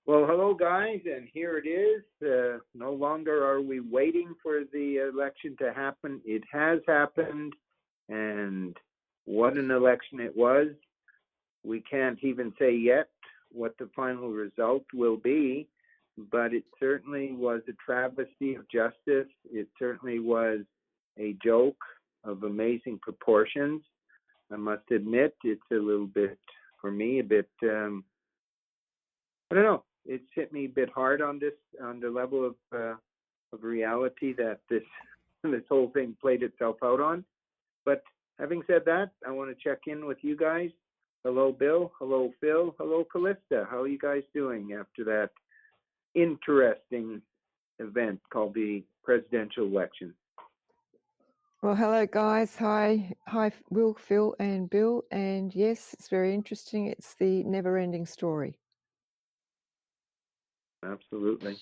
Well, hello, guys, and here it is. No longer are we waiting for the election to happen. It has happened, and what an election it was. We can't even say yet what the final result will be, but it certainly was a travesty of justice. It certainly was a joke of amazing proportions. I must admit, it's a little bit, for me, a bit, I don't know. It's hit me a bit hard on the level of reality that this whole thing played itself out on. But having said that, I want to check in with you guys. Hello, Bill. Hello, Phil. Hello, Callista. How are you guys doing after that interesting event called the presidential election? Well, hello, guys. Hi, Will, Phil, and Bill. And yes, it's very interesting. It's the never-ending story. Absolutely.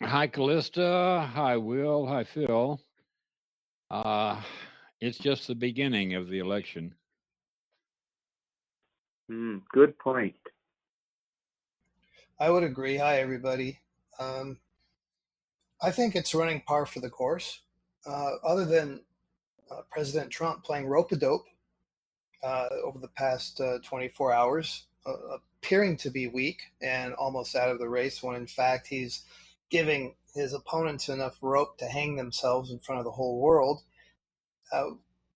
Hi, Callista. Hi, Will. Hi, Phil. It's just the beginning of the election. Good point. I would agree. Hi, everybody. I think it's running par for the course. Other than President Trump playing rope-a-dope over the past 24 hours, appearing to be weak and almost out of the race, when in fact he's giving his opponents enough rope to hang themselves in front of the whole world.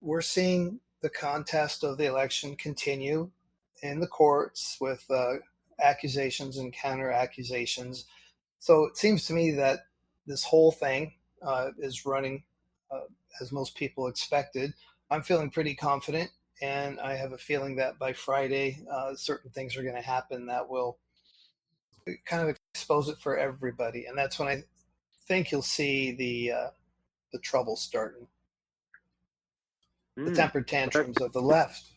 We're seeing the contest of the election continue in the courts with accusations and counter accusations. So it seems to me that this whole thing is running as most people expected. I'm feeling pretty confident, and I have a feeling that by Friday, certain things are going to happen that will kind of expose it for everybody. And that's when I think you'll see the trouble starting. The temper tantrums of the left.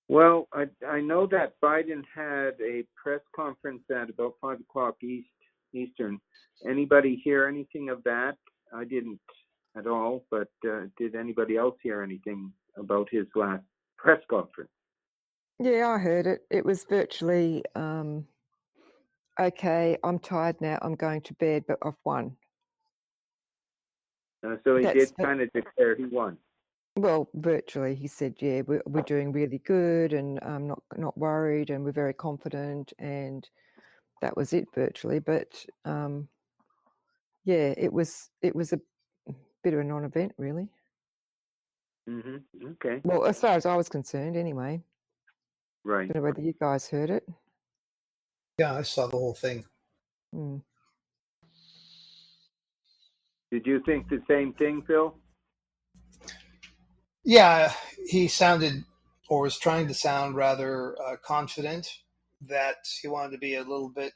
Well, I know that Biden had a press conference at about 5 o'clock Eastern. Anybody hear anything of that? I didn't at all, but did anybody else hear anything about his last press conference? Yeah, I heard it. It was virtually, okay, I'm tired now, I'm going to bed, but I've won. So he did kind of declare he won. Well, virtually, he said, yeah, we're doing really good, and I'm not worried, and we're very confident, and that was it virtually. But yeah, it was a bit of a non-event, really. Okay. Well, as far as I was concerned, anyway. Right. I don't know whether you guys heard it. Yeah, I saw the whole thing. Did you think the same thing, Phil? Yeah, he sounded, or was trying to sound, rather confident that he wanted to be a little bit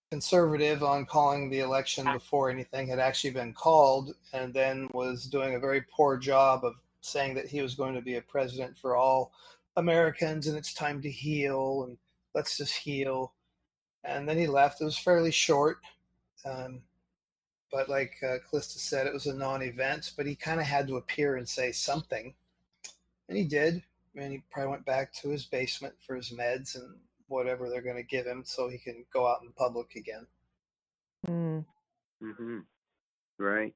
conservative on calling the election before anything had actually been called, and then was doing a very poor job of saying that he was going to be a president for all Americans and it's time to heal and let's just heal. And then he left. It was fairly short. But like Callista said, it was a non-event, but he kind of had to appear and say something. And he did. And he probably went back to his basement for his meds and whatever they're going to give him so he can go out in public again. Right.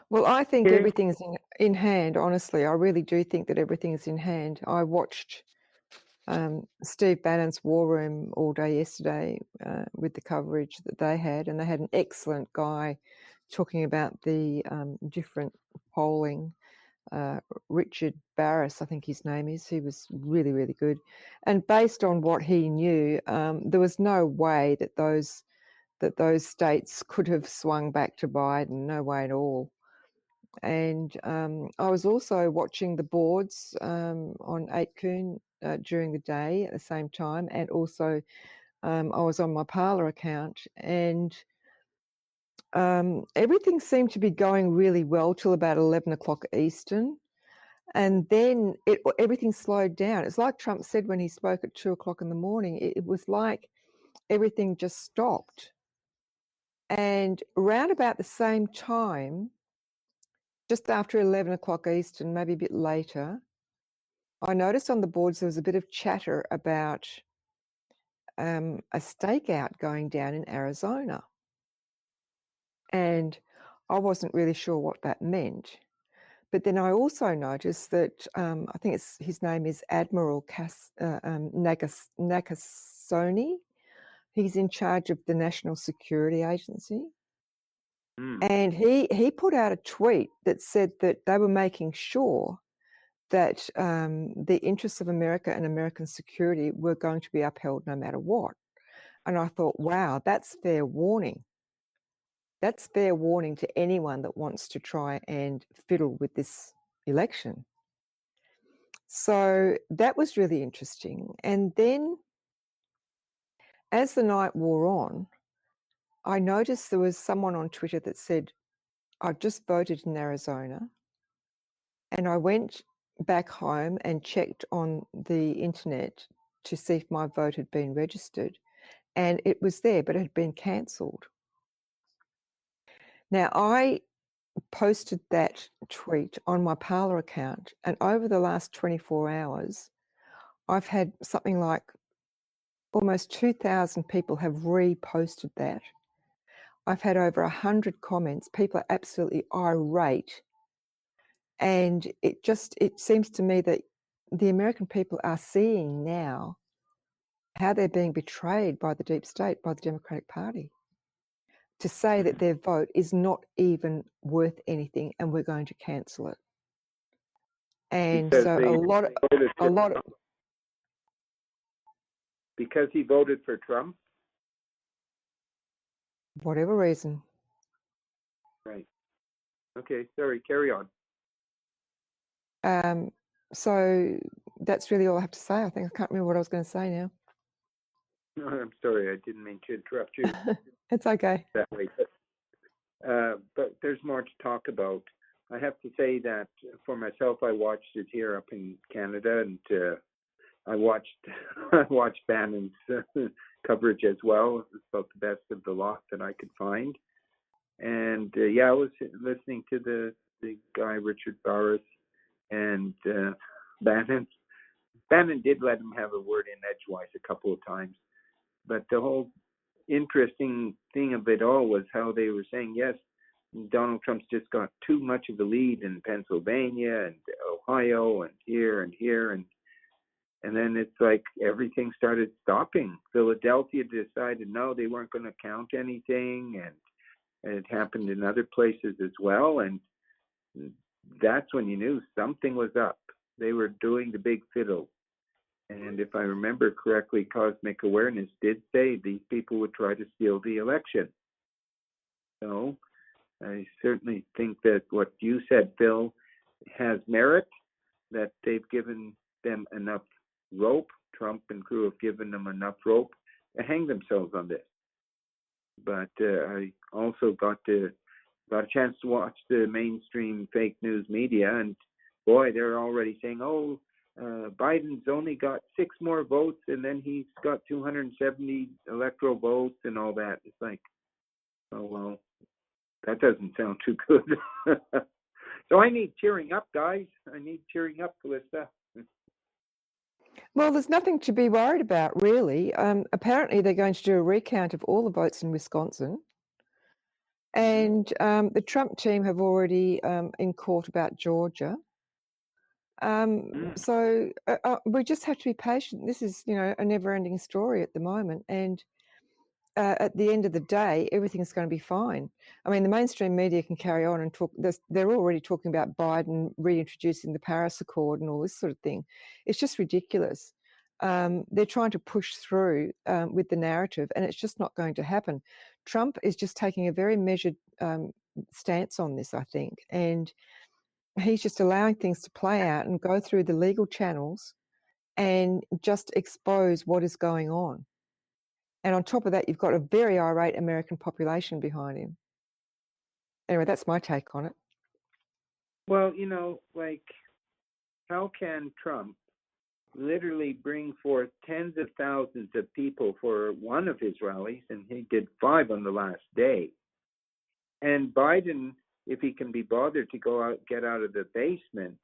Well, I think everything's in hand, honestly. I really do think that everything is in hand. I watched Steve Bannon's War Room all day yesterday with the coverage that they had, and they had an excellent guy talking about the different polling. Richard Barris, I think his name is. He was really, really good. And based on what he knew, there was no way that those states could have swung back to Biden. No way at all. And I was also watching the boards on OzQueen during the day at the same time, and also I was on my Parler account, and everything seemed to be going really well till about 11 o'clock Eastern, and then everything slowed down. It's like Trump said when he spoke at 2 o'clock in the morning. It was like everything just stopped. And around about the same time, just after 11 o'clock Eastern, maybe a bit later, I noticed on the boards there was a bit of chatter about a stakeout going down in Arizona. And I wasn't really sure what that meant. But then I also noticed that I think his name is Admiral Nakasone. He's in charge of the National Security Agency. And he put out a tweet that said that they were making sure that the interests of America and American security were going to be upheld no matter what. And I thought, wow, that's fair warning. That's fair warning to anyone that wants to try and fiddle with this election. So that was really interesting. And then as the night wore on, I noticed there was someone on Twitter that said, I've just voted in Arizona. And I went back home and checked on the internet to see if my vote had been registered. And it was there, but it had been cancelled. Now, I posted that tweet on my Parler account, and over the last 24 hours, I've had something like almost 2,000 people have reposted that. I've had over 100 comments. People are absolutely irate. And it seems to me that the American people are seeing now how they're being betrayed by the deep state, by the Democratic Party, to say that their vote is not even worth anything and we're going to cancel it. And Because so they a lot of because he voted for Trump. whatever reason. Right. Okay. Sorry. Carry on. So that's really all I have to say. I think I can't remember what I was going to say now. No, I'm sorry. I didn't mean to interrupt you It's okay. that way. But there's more to talk about. I have to say that for myself, I watched it here up in Canada, and I watched Bannon's coverage as well. It's about the best of the lot that I could find. And I was listening to the guy Richard Barris and Bannon. Bannon did let him have a word in edgewise a couple of times, but the whole interesting thing of it all was how they were saying, yes, Donald Trump's just got too much of a lead in Pennsylvania and Ohio and here, and then it's like everything started stopping. Philadelphia decided no, they weren't going to count anything, and it happened in other places as well. And that's when you knew something was up. They were doing the big fiddle. And if I remember correctly, Cosmic Awareness did say these people would try to steal the election. So I certainly think that what you said, Phil, has merit, that they've given them enough rope. Trump and crew have given them enough rope to hang themselves on this. But I also got a chance to watch the mainstream fake news media, and boy, they're already saying, Biden's only got 6 more votes, and then he's got 270 electoral votes and all that. It's like, oh, well, that doesn't sound too good. So I need cheering up, guys. I need cheering up, Callista. Well, there's nothing to be worried about, really. Apparently, they're going to do a recount of all the votes in Wisconsin. And the Trump team have already in court about Georgia. So we just have to be patient. This is, a never-ending story at the moment. And at the end of the day, everything's going to be fine. I mean, the mainstream media can carry on and talk. They're already talking about Biden reintroducing the Paris Accord and all this sort of thing. It's just ridiculous. They're trying to push through with the narrative, and it's just not going to happen. Trump is just taking a very measured stance on this, I think, and he's just allowing things to play out and go through the legal channels and just expose what is going on. And on top of that, you've got a very irate American population behind him. Anyway, that's my take on it. Well, how can Trump literally bring forth tens of thousands of people for one of his rallies, and he did 5 on the last day, and Biden, if he can be bothered to go out, get out of the basement,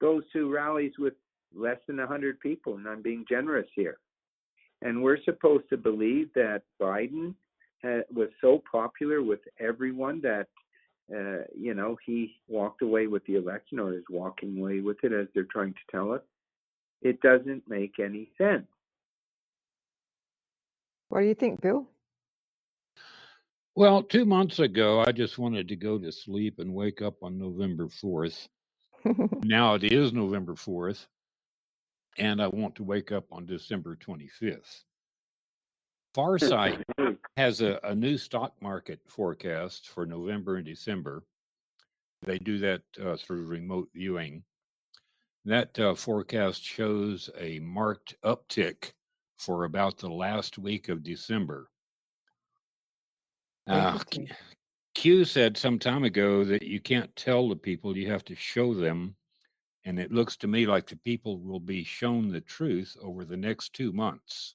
goes to rallies with less than 100 people, and I'm being generous here. And we're supposed to believe that Biden was so popular with everyone that, he walked away with the election, or is walking away with it, as they're trying to tell us. It doesn't make any sense. What do you think, Bill? Well, 2 months ago, I just wanted to go to sleep and wake up on November 4th. Now it is November 4th, and I want to wake up on December 25th. Farsight has a new stock market forecast for November and December. They do that through remote viewing. That forecast shows a marked uptick for about the last week of December. Interesting. Q said some time ago that you can't tell the people, you have to show them. And it looks to me like the people will be shown the truth over the next 2 months.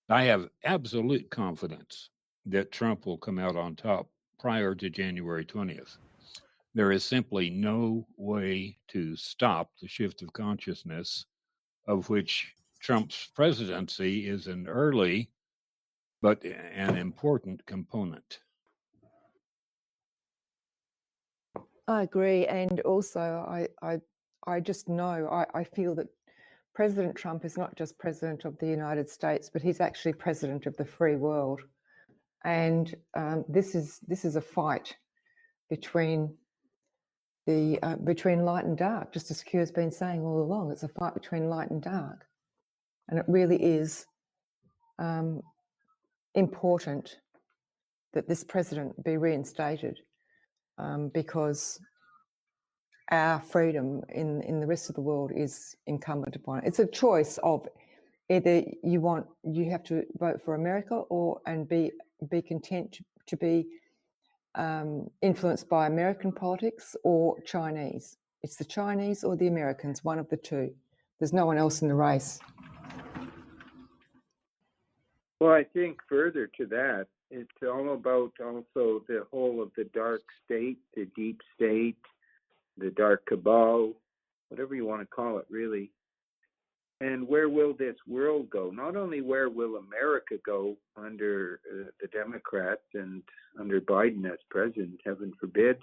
I have absolute confidence that Trump will come out on top prior to January 20th. There is simply no way to stop the shift of consciousness, of which Trump's presidency is an early but an important component. I agree. And also, I just know, I feel that President Trump is not just president of the United States, but he's actually president of the free world. And this is a fight between between light and dark, just as Q has been saying all along. It's a fight between light and dark, and it really is important that this president be reinstated, because our freedom in the rest of the world is incumbent upon it. It's a choice of either you have to vote for America and be content to be influenced by American politics or Chinese. It's the Chinese or the Americans, one of the two. There's no one else in the race. Well, I think further to that, it's all about also the whole of the dark state, the deep state, the dark cabal, whatever you want to call it, really. And where will this world go? Not only where will America go under the Democrats and under Biden as president, heaven forbid,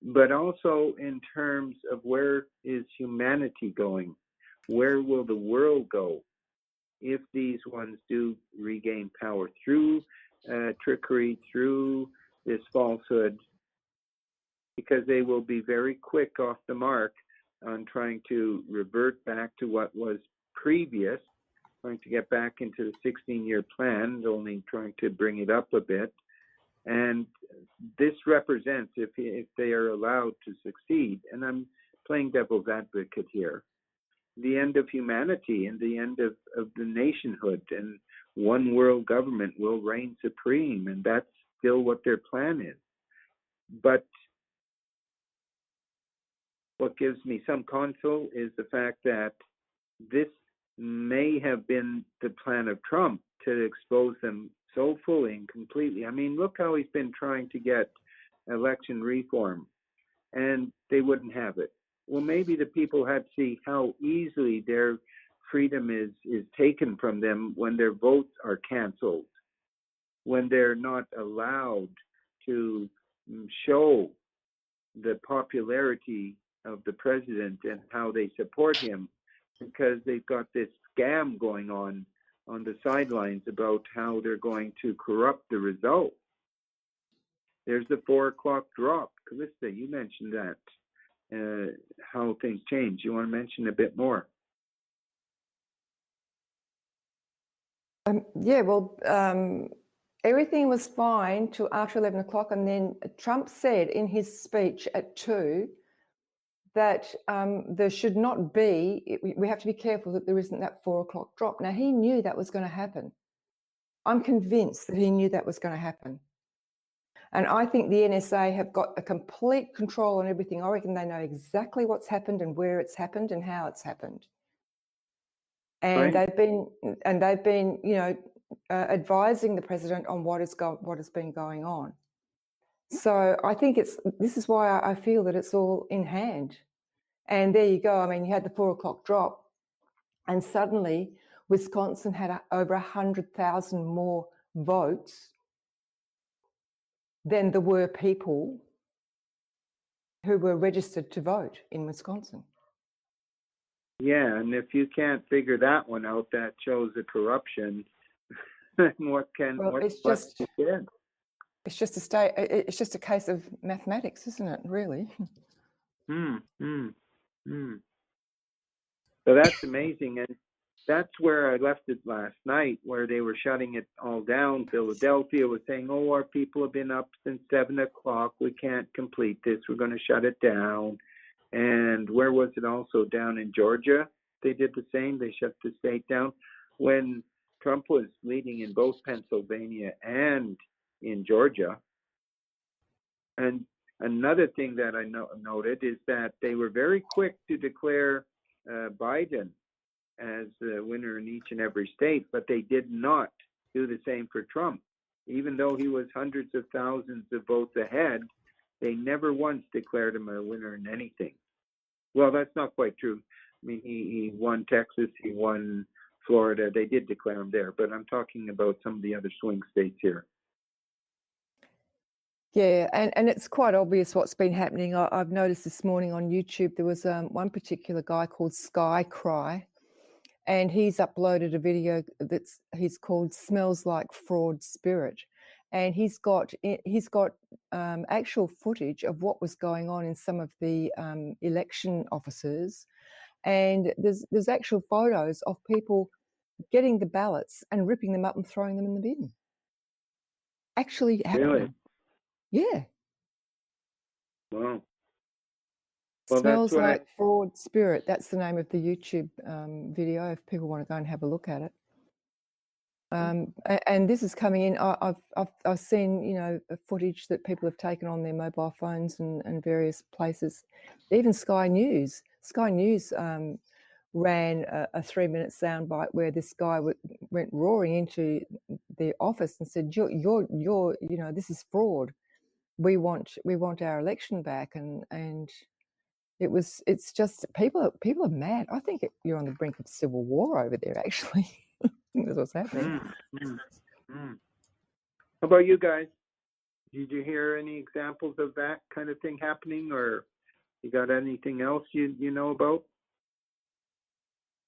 but also in terms of where is humanity going? Where will the world go if these ones do regain power through trickery, through this falsehood? Because they will be very quick off the mark on trying to revert back to what was previous, trying to get back into the 16-year plan, only trying to bring it up a bit. And this represents, if they are allowed to succeed, and I'm playing devil's advocate here, the end of humanity and the end of the nationhood, and one world government will reign supreme, and that's still what their plan is. But what gives me some console is the fact that this may have been the plan of Trump to expose them so fully and completely. I mean, look how he's been trying to get election reform, and they wouldn't have it. Well, maybe the people had to see how easily their freedom is taken from them when their votes are canceled, when they're not allowed to show the popularity of the president and how they support him, because they've got this scam going on the sidelines about how they're going to corrupt the result. There's the 4 o'clock drop. Callista, you mentioned that, how things change. You want to mention a bit more? Everything was fine till after 11 o'clock, and then Trump said in his speech at 2 that there should not be, we have to be careful that there isn't that 4 o'clock drop. Now, he knew that was going to happen. I'm convinced that he knew that was going to happen. And I think the NSA have got a complete control on everything. I reckon they know exactly what's happened and where it's happened and how it's happened. And Right. they've been, advising the president on what has been going on. So I think this is why I feel that it's all in hand. And there you go. I mean, you had the 4 o'clock drop, and suddenly Wisconsin had over 100,000 more votes than there were people who were registered to vote in Wisconsin. Yeah, and if you can't figure that one out, that shows the corruption. What can Well, what it's what just you did? it's just a case of mathematics, isn't it? Really. So that's amazing, and that's where I left it last night, where they were shutting it all down. Philadelphia was saying, "Oh, our people have been up since 7 o'clock. We can't complete this. We're going to shut it down." And where was it also? Down in Georgia, they did the same. They shut the state down when Trump was leading in both Pennsylvania and in Georgia. And another thing that I noted is that they were very quick to declare Biden as the winner in each and every state, but they did not do the same for Trump. Even though he was hundreds of thousands of votes ahead, they never once declared him a winner in anything. Well, that's not quite true. I mean, he won Texas, he won Florida. They did declare him there, but I'm talking about some of the other swing states here. Yeah, and it's quite obvious what's been happening. I've noticed this morning on YouTube there was one particular guy called Sky Cry, and he's uploaded a video he's called "Smells Like Fraud Spirit," and he's got actual footage of what was going on in some of the election offices, and there's actual photos of people getting the ballots and ripping them up and throwing them in the bin. Actually happening. Really? Yeah. Wow. Well, Smells that's what Like Fraud Spirit. That's the name of the YouTube video if people want to go and have a look at it. And this is coming in. I've seen footage that people have taken on their mobile phones and various places. Even Sky News ran a 3-minute soundbite where this guy went roaring into the office and said, "You're this is fraud. We want our election back," and it's just people are mad. I think you're on the brink of civil war over there, actually. I think that's what's happening. How about you guys? Did you hear any examples of that kind of thing happening, or you got anything else you know about?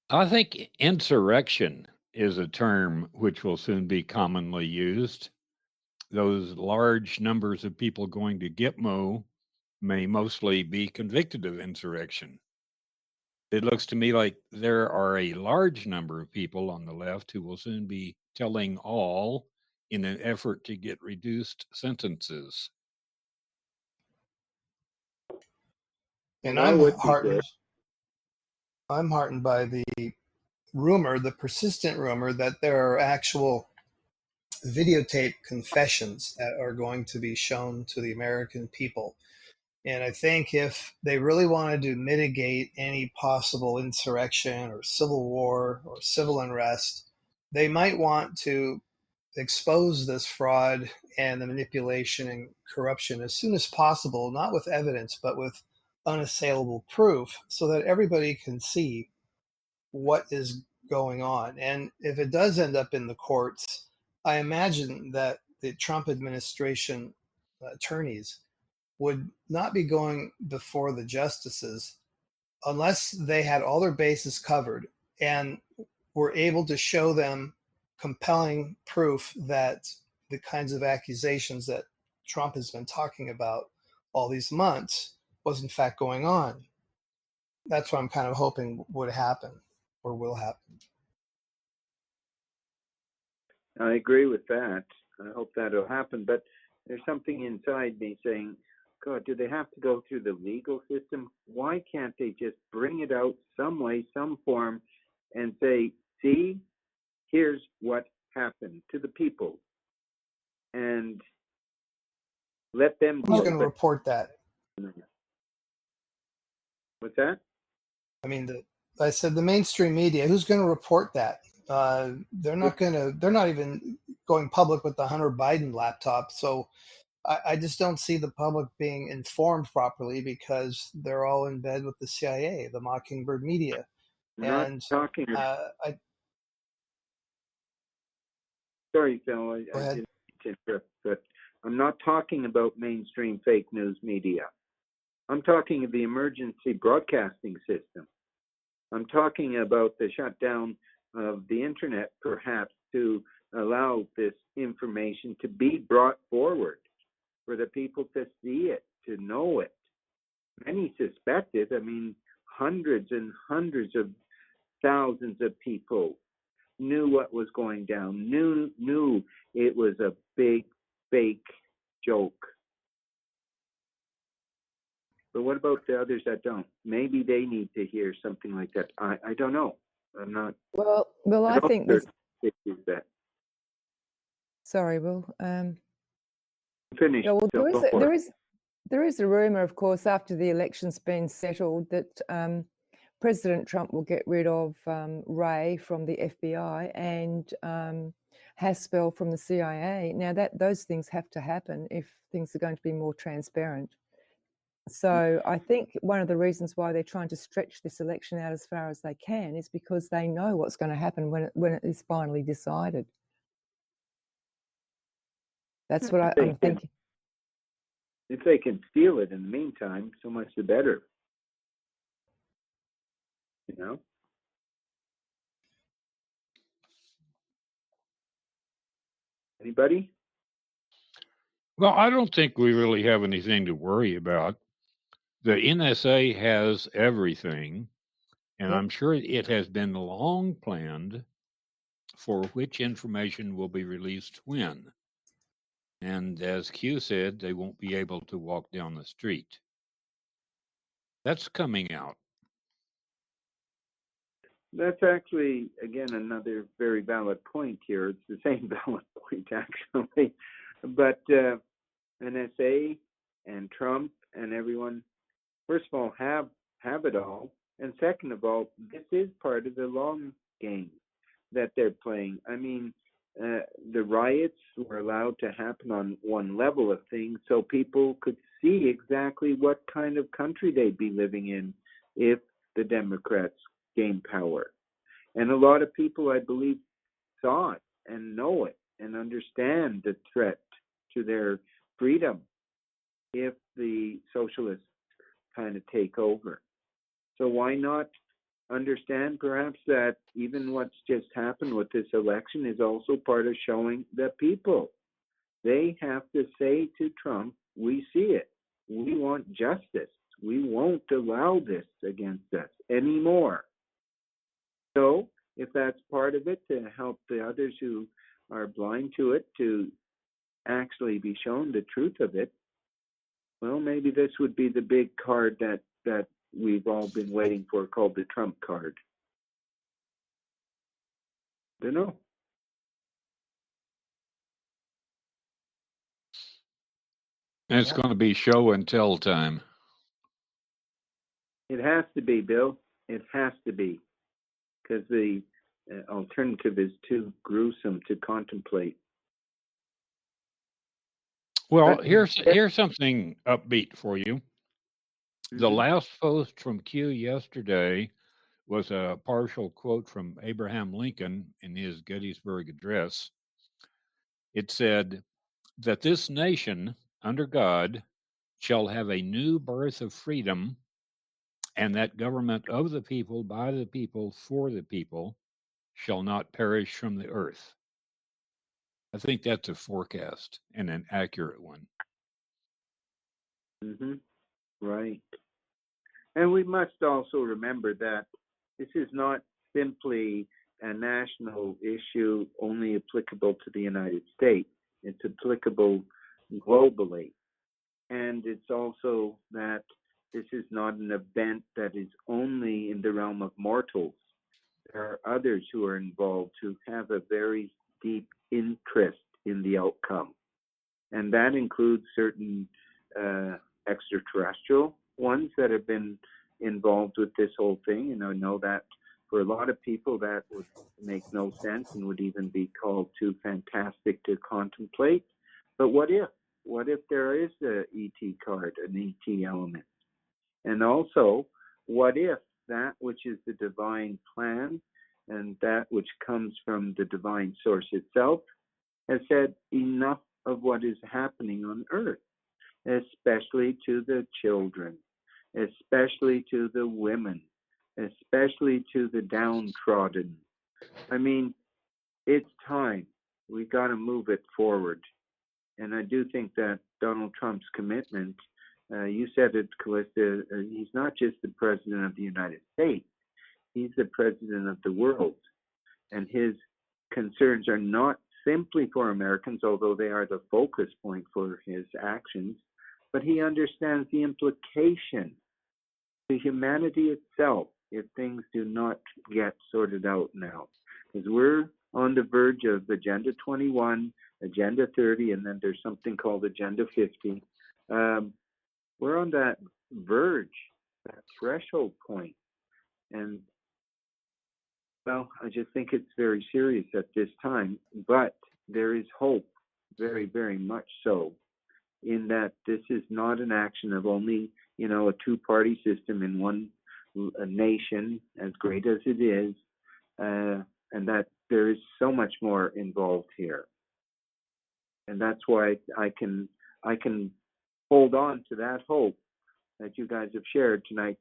I think insurrection is a term which will soon be commonly used. Those large numbers of people going to Gitmo may mostly be convicted of insurrection. It looks to me like there are a large number of people on the left who will soon be telling all in an effort to get reduced sentences. And Well, I'm that would be heartened. good. I'm heartened by the persistent rumor that there are actual videotape confessions that are going to be shown to the American people. And I think if they really wanted to mitigate any possible insurrection or civil war or civil unrest, they might want to expose this fraud and the manipulation and corruption as soon as possible, not with evidence, but with unassailable proof, so that everybody can see what is going on. And if it does end up in the courts, I imagine that the Trump administration attorneys would not be going before the justices unless they had all their bases covered and were able to show them compelling proof that the kinds of accusations that Trump has been talking about all these months was in fact going on. That's what I'm kind of hoping would happen or will happen. I agree with that. I hope that'll happen. But there's something inside me saying, God, do they have to go through the legal system? Why can't they just bring it out some way, some form, and say, see, here's what happened to the people, and let them Who's deal going to with report that? it? What's that? I mean, I said the mainstream media. Who's going to report that? They're not going to. They're not even going public with the Hunter Biden laptop. So I just don't see the public being informed properly because they're all in bed with the CIA, the Mockingbird media. I'm not And talking. I Sorry, Phil, go I ahead. didn't mean to interrupt, but I'm not talking about mainstream fake news media. I'm talking of the emergency broadcasting system. I'm talking about the shutdown of the internet, perhaps, to allow this information to be brought forward for the people to see it, to know it. Many suspect it. I mean, hundreds and hundreds of thousands of people knew what was going down, knew it was a big fake joke. But what about the others that don't? Maybe they need to hear something like that. I don't know. I'm not. Well, I think there's that. Sorry, Will. Finish. Yeah, well, So there is a rumor, of course, after the election's been settled, that President Trump will get rid of Wray from the FBI and Haspel from the CIA. Now, those things have to happen if things are going to be more transparent. So I think one of the reasons why they're trying to stretch this election out as far as they can is because they know what's going to happen when it is finally decided. That's what I'm thinking. If they can steal it in the meantime, so much the better. You know? Anybody? Well, I don't think we really have anything to worry about. The NSA has everything, and Yep. I'm sure it has been long planned for which information will be released when. And as Q said, they won't be able to walk down the street. That's coming out. That's actually, again, another very valid point here. It's the same valid point, actually. But NSA and Trump and everyone, first of all, have it all. And second of all, this is part of the long game that they're playing. I mean, the riots were allowed to happen on one level of things so people could see exactly what kind of country they'd be living in if the Democrats gained power. And a lot of people, I believe, saw it and know it and understand the threat to their freedom if the socialists kind of take over. So why not understand perhaps that even what's just happened with this election is also part of showing the people. They have to say to Trump, we see it. We want justice. We won't allow this against us anymore. So if that's part of it, to help the others who are blind to it to actually be shown the truth of it, well, maybe this would be the big card that we've all been waiting for, called the Trump card. Don't know. And it's going to be show and tell time. It has to be, Bill. It has to be, because the alternative is too gruesome to contemplate. Well, But here's something upbeat for you. The Mhm. last post from Q yesterday was a partial quote from Abraham Lincoln in his Gettysburg Address. It said that this nation, under God, shall have a new birth of freedom, and that government of the people, by the people, for the people, shall not perish from the earth. I think that's a forecast and an accurate one. Right. And we must also remember that this is not simply a national issue only applicable to the United States. It's applicable globally. And it's also that this is not an event that is only in the realm of mortals. There are others who are involved who have a very deep interest in the outcome. And that includes certain extraterrestrial ones that have been involved with this whole thing. And I know that for a lot of people that would make no sense and would even be called too fantastic to contemplate. But what if? what if there is a ET card, an ET element? And also, what if that which is the divine plan and that which comes from the divine source itself has said enough of what is happening on earth, especially to the children, especially to the women, especially to the downtrodden. I mean, it's time. We got to move it forward. And I do think that Donald Trump's commitment, you said it, Callista, he's not just the president of the United States, he's the president of the world. And his concerns are not simply for Americans, although they are the focus point for his actions, but he understands the implication to humanity itself if things do not get sorted out now. Because we're on the verge of Agenda 21, Agenda 30, and then there's something called Agenda 50. We're on that verge, that threshold point. And, well, I just think it's very serious at this time. But there is hope, very, very much so, in that this is not an action of only, a two-party system in one nation, as great as it is, and that there is so much more involved here. And that's why I can hold on to that hope that you guys have shared tonight.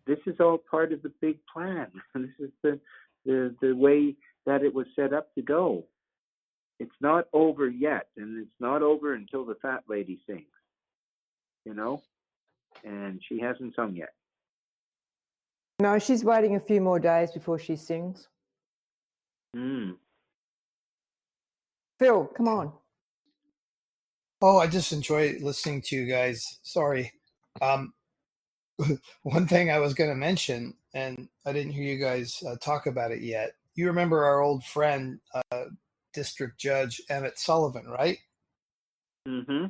This is all part of the big plan. This is the way that it was set up to go. It's not over yet, and it's not over until the fat lady sings, and she hasn't sung yet. No, she's waiting a few more days before she sings. Phil, come on. Oh, I just enjoy listening to you guys. Sorry. One thing I was going to mention, and I didn't hear you guys talk about it yet. You remember our old friend, District Judge Emmett Sullivan, right? Mm-hmm.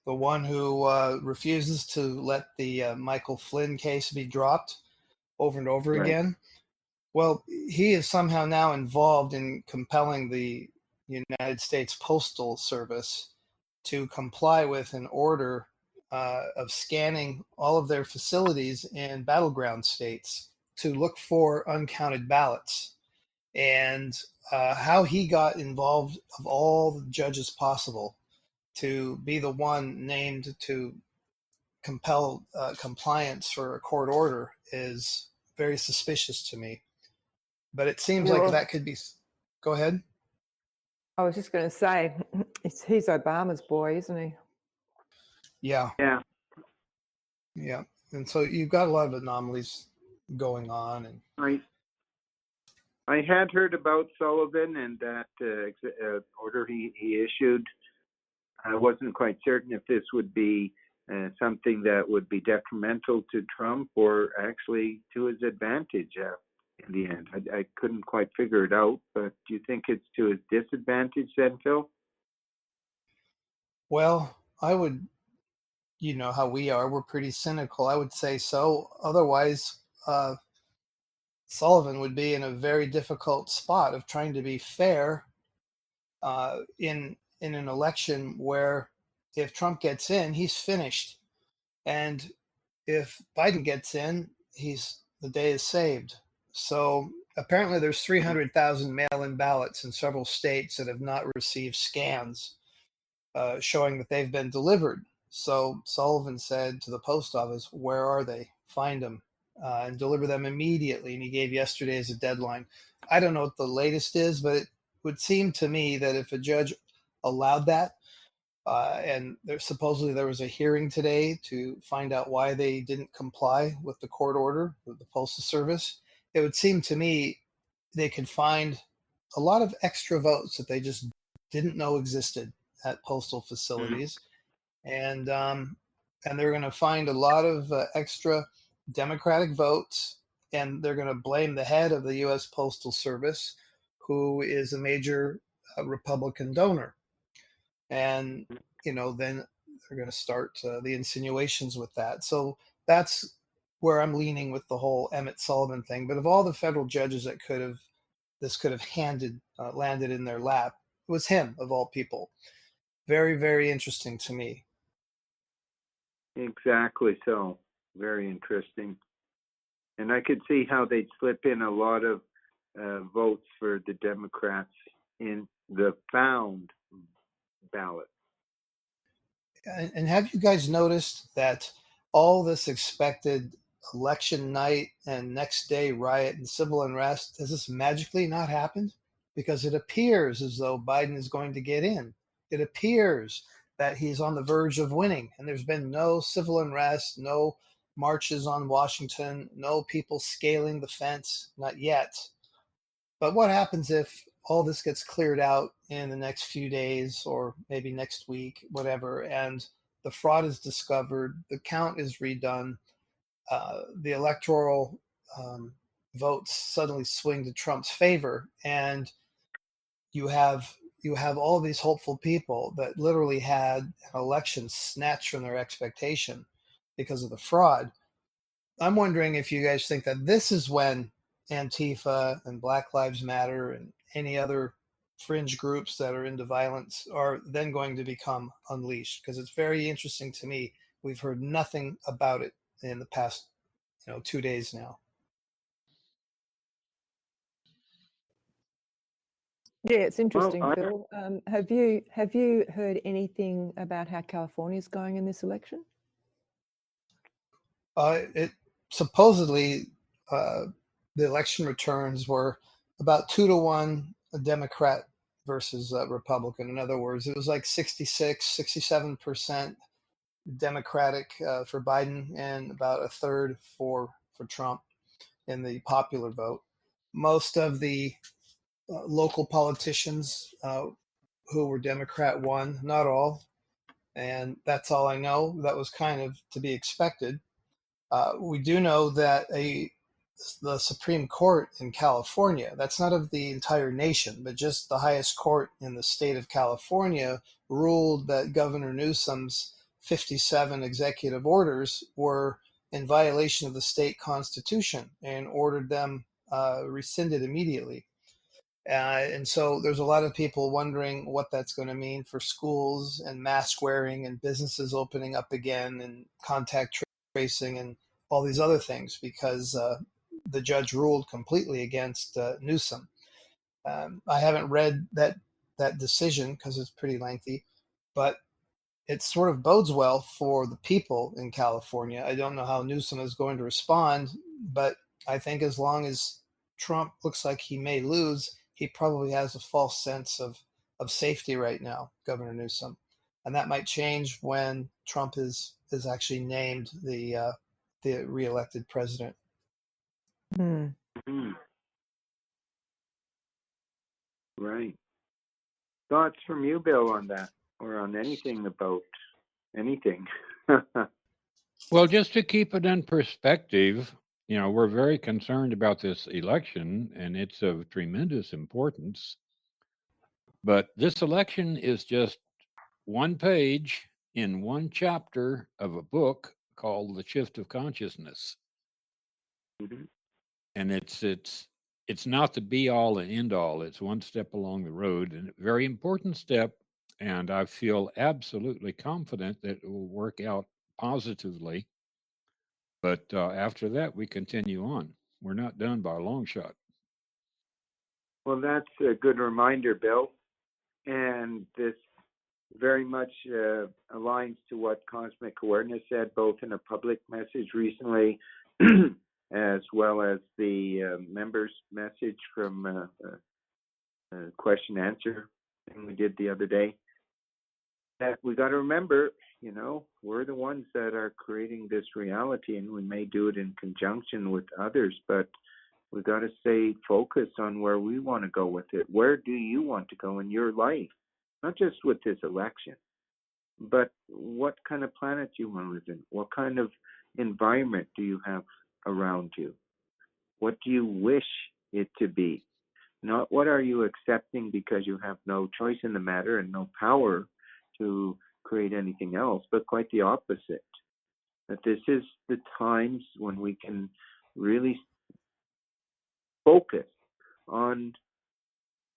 The one who refuses to let the Michael Flynn case be dropped over and over again. Well, he is somehow now involved in compelling the United States Postal Service to comply with an order of scanning all of their facilities in battleground states to look for uncounted ballots. And how he got involved, of all the judges possible, to be the one named to compel compliance for a court order is very suspicious to me. But it seems like that could be. Go ahead. I was just going to say, he's Obama's boy, isn't he? Yeah. And so you've got a lot of anomalies going on. And I had heard about Sullivan and that order he issued. I wasn't quite certain if this would be something that would be detrimental to Trump or actually to his advantage in the end. I couldn't quite figure it out, but do you think it's to his disadvantage then, Phil? Well, I would, how we are, we're pretty cynical. I would say so. Otherwise, Sullivan would be in a very difficult spot of trying to be fair in an election where if Trump gets in, he's finished. And if Biden gets in, the day is saved. So apparently there's 300,000 mail-in ballots in several states that have not received scans showing that they've been delivered. So Sullivan said to the post office, where are they? Find them and deliver them immediately. And he gave yesterday as a deadline. I don't know what the latest is, but it would seem to me that if a judge allowed that, and supposedly there was a hearing today to find out why they didn't comply with the court order with the Postal Service, it would seem to me they could find a lot of extra votes that they just didn't know existed at postal facilities. And they're going to find a lot of extra Democratic votes, and they're going to blame the head of the U.S. Postal Service, who is a major Republican donor. And, then they're going to start the insinuations with that. So that's where I'm leaning with the whole Emmett Sullivan thing. But of all the federal judges that could have landed in their lap, it was him of all people. Very, very interesting to me. Exactly so. Very interesting. And I could see how they'd slip in a lot of votes for the Democrats in the found ballot. And have you guys noticed that all this expected election night and next day riot and civil unrest, has this magically not happened? Because it appears as though Biden is going to get in. It appears that he's on the verge of winning, and there's been no civil unrest, no marches on Washington, no people scaling the fence, not yet. But what happens if all this gets cleared out in the next few days or maybe next week, whatever, and the fraud is discovered, the count is redone, the electoral votes suddenly swing to Trump's favor, and you have all these hopeful people that literally had an election snatched from their expectation because of the fraud. I'm wondering if you guys think that this is when Antifa and Black Lives Matter and any other fringe groups that are into violence are then going to become unleashed, because it's very interesting to me. We've heard nothing about it in the past 2 days now. Yeah, it's interesting, Well, Phil. Have you heard anything about how California's going in this election? It supposedly the election returns were about 2-1 Democrat versus Republican. In other words, it was like 67% Democratic for Biden and about a third for Trump in the popular vote. Most of the local politicians who were Democrat won, not all, and that's all I know. That was kind of to be expected. We do know that the Supreme Court in California, that's not of the entire nation, but just the highest court in the state of California, ruled that Governor Newsom's 57 executive orders were in violation of the state constitution and ordered them rescinded immediately. And so there's a lot of people wondering what that's going to mean for schools and mask wearing and businesses opening up again and contact tracing and all these other things, because the judge ruled completely against Newsom. I haven't read that decision because it's pretty lengthy, but it sort of bodes well for the people in California. I don't know how Newsom is going to respond, but I think as long as Trump looks like he may lose, he probably has a false sense of safety right now, Governor Newsom. And that might change when Trump is actually named the reelected president. Hmm. Right. Thoughts from you, Bill, on that, or on anything about anything? Well, just to keep it in perspective, we're very concerned about this election, and it's of tremendous importance. But this election is just one page in one chapter of a book called The Shift of Consciousness. Mhm. And it's not the be all and end all. It's one step along the road, and a very important step. And I feel absolutely confident that it will work out positively. But after that, we continue on. We're not done by a long shot. Well, that's a good reminder, Bill. And this very much aligns to what Cosmic Awareness said, both in a public message recently, as well as the members' message from question answer thing we did the other day. That we got to remember, we're the ones that are creating this reality, and we may do it in conjunction with others, but we got to stay focused on where we want to go with it. Where do you want to go in your life? Not just with this election, but what kind of planet do you want to live in? What kind of environment do you have around you? What do you wish it to be? Not what are you accepting because you have no choice in the matter and no power to create anything else, but quite the opposite. That this is the times when we can really focus on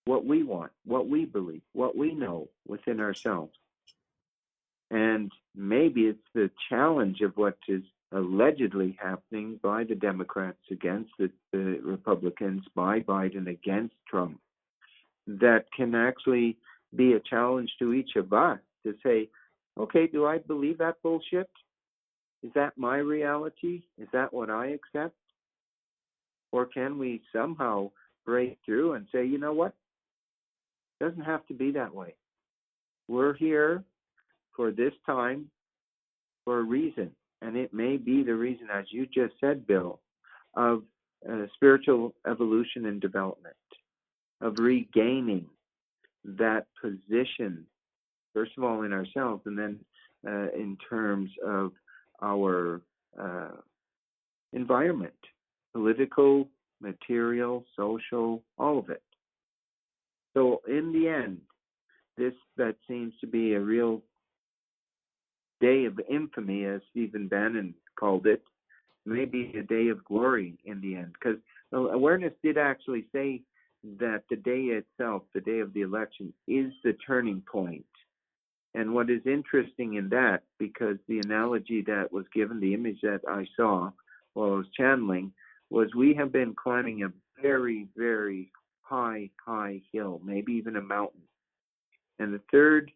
what we want, what we believe, what we know within ourselves. And maybe it's the challenge of what is allegedly happening by the Democrats against the Republicans, by Biden against Trump, that can actually be a challenge to each of us to say, okay, do I believe that bullshit? Is that my reality? Is that what I accept? Or can we somehow break through and say, you know what? It doesn't have to be that way. We're here for this time for a reason. And it may be the reason, as you just said, Bill, of spiritual evolution and development, of regaining that position, first of all, in ourselves, and then in terms of our environment, political, material, social, all of it. So in the end, that seems to be a real day of infamy, as Stephen Bannon called it, maybe a day of glory in the end, because awareness did actually say that the day itself, the day of the election, is the turning point. And what is interesting in that, because the analogy that was given, the image that I saw while I was channeling, was we have been climbing a very, very high hill, maybe even a mountain. And the third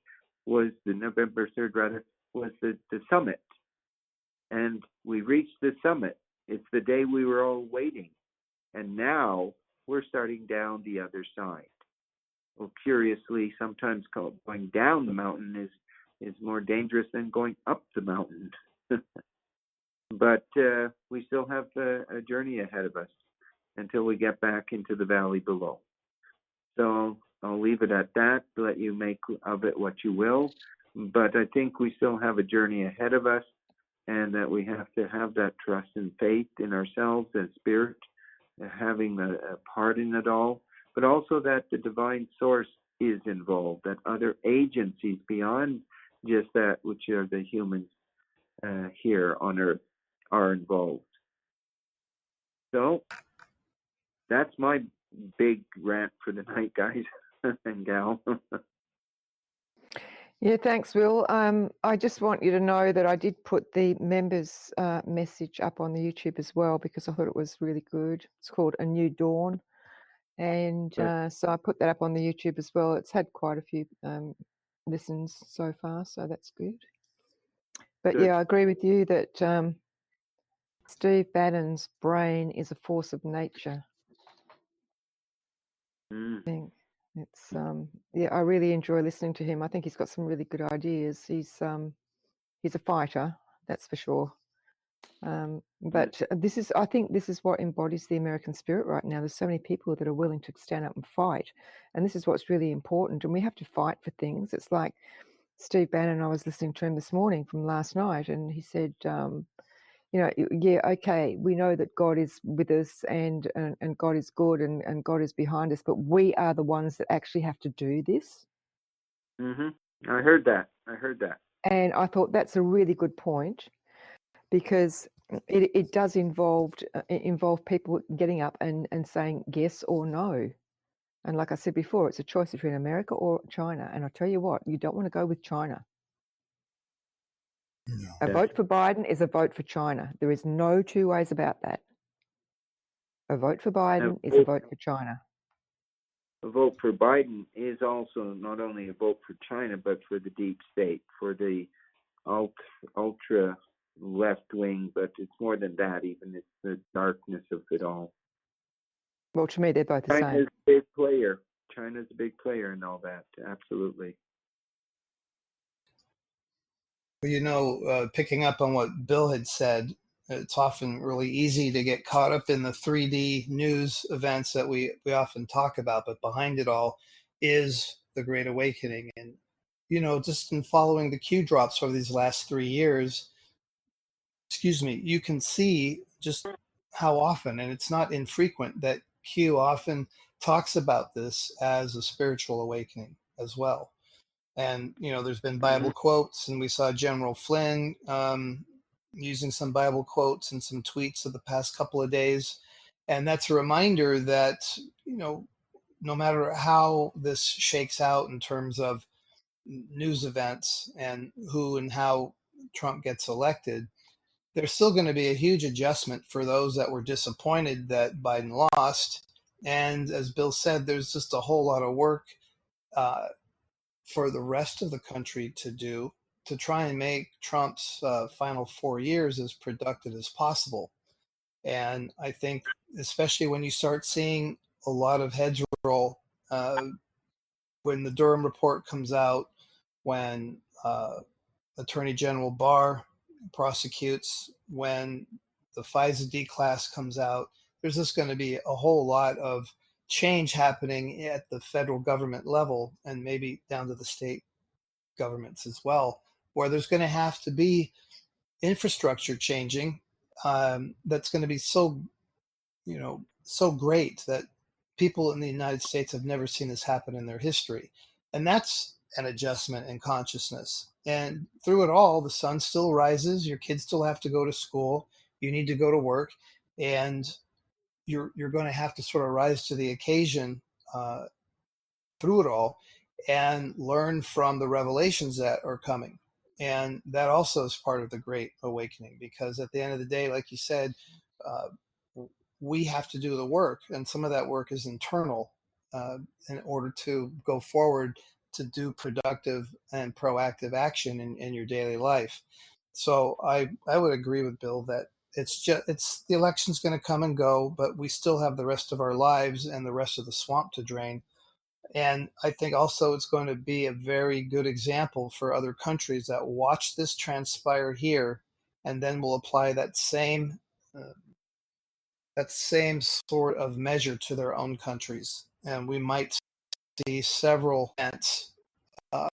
was the November 3rd, rather, was the summit. And we reached the summit. It's the day we were all waiting. And now we're starting down the other side. Well, curiously, sometimes going down the mountain is more dangerous than going up the mountain. But we still have a journey ahead of us until we get back into the valley below. So I'll leave it at that, let you make of it what you will. But I think we still have a journey ahead of us, and that we have to have that trust and faith in ourselves as spirit, having a part in it all, but also that the divine source is involved, that other agencies beyond just that which are the humans here on Earth are involved. So that's my big rant for the night, guys and gal. Yeah, thanks, Will. I just want you to know that I did put the members' message up on the YouTube as well, because I thought it was really good. It's called A New Dawn. And so I put that up on the YouTube as well. It's had quite a few listens so far, so that's good. But Good. yeah, I agree with you that Steve Bannon's brain is a force of nature. I think it's yeah, I really enjoy listening to him. I think he's got some really good ideas. He's a fighter, that's for sure. But I think this is what embodies the American spirit right now. There's so many people that are willing to stand up and fight, and this is what's really important. And we have to fight for things. It's like Steve Bannon. I was listening to him this morning from last night, and he said, you know, yeah, okay, we know that God is with us and God is good and God is behind us, but we are the ones that actually have to do this. I heard that. And I thought that's a really good point, because it does involve people getting up and saying yes or no. And like I said before, it's a choice between America or China. And I'll tell you what, you don't want to go with China. No. A vote for Biden is a vote for China. There is no two ways about that. A vote for Biden is a vote for China. A vote for Biden is also not only a vote for China, but for the deep state, for the ultra left wing, but it's more than that even. It's the darkness of it all. Well, to me, they're both the China's same. a big player. China's a big player in all that, absolutely. Well, you know, picking up on what Bill had said, it's often really easy to get caught up in the 3D news events that we often talk about, but behind it all is the Great Awakening. And, you know, just in following the Q drops over these last 3 years, you can see just how often, and it's not infrequent, that Q often talks about this as a spiritual awakening as well. And, you know, there's been Bible quotes, and we saw General Flynn using some Bible quotes and some tweets of the past couple of days. And that's a reminder that, you know, no matter how this shakes out in terms of news events and who and how Trump gets elected, there's still going to be a huge adjustment for those that were disappointed that Biden lost. And as Bill said, there's just a whole lot of work for the rest of the country to do to try and make Trump's final 4 years as productive as possible. And I think, especially when you start seeing a lot of heads roll when the Durham report comes out, when Attorney General Barr prosecutes, when the FISA D-class comes out, there's just going to be a whole lot of change happening at the federal government level and maybe down to the state governments as well, where there's going to have to be infrastructure changing that's going to be so great that people in the United States have never seen this happen in their history. And that's an adjustment in consciousness. And through it all, the sun still rises, your kids still have to go to school, you need to go to work, and you're going to have to sort of rise to the occasion through it all and learn from the revelations that are coming. And that also is part of the Great Awakening, because at the end of the day, like you said, we have to do the work, and some of that work is internal in order to go forward to do productive and proactive action in your daily life. So I would agree with Bill that it's the election's going to come and go, but we still have the rest of our lives and the rest of the swamp to drain. And I think also it's going to be a very good example for other countries that watch this transpire here, and then will apply that same sort of measure to their own countries. And we might see several events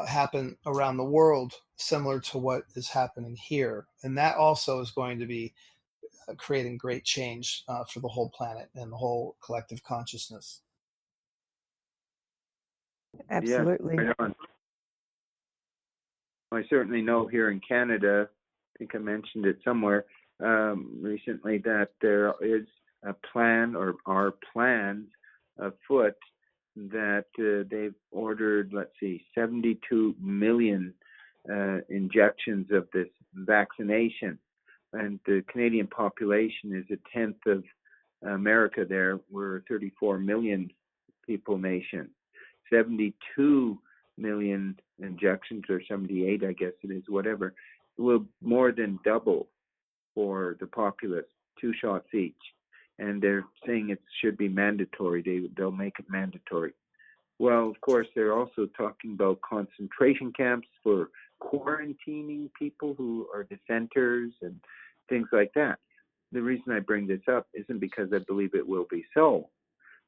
happen around the world similar to what is happening here. And that also is going to be creating great change for the whole planet and the whole collective consciousness. Absolutely. Yeah, right on. I certainly know here in Canada, I think I mentioned it somewhere recently, that there is a plan or are plans afoot that they've ordered, 72 million injections of this vaccination. And the Canadian population is a tenth of America there. We're a 34 million people nation. 72 million injections, or 78, I guess it is, whatever, will more than double for the populace, 2 shots each. And they're saying it should be mandatory. They'll make it mandatory. Well, of course, they're also talking about concentration camps for quarantining people who are dissenters and things like that. The reason I bring this up isn't because I believe it will be so.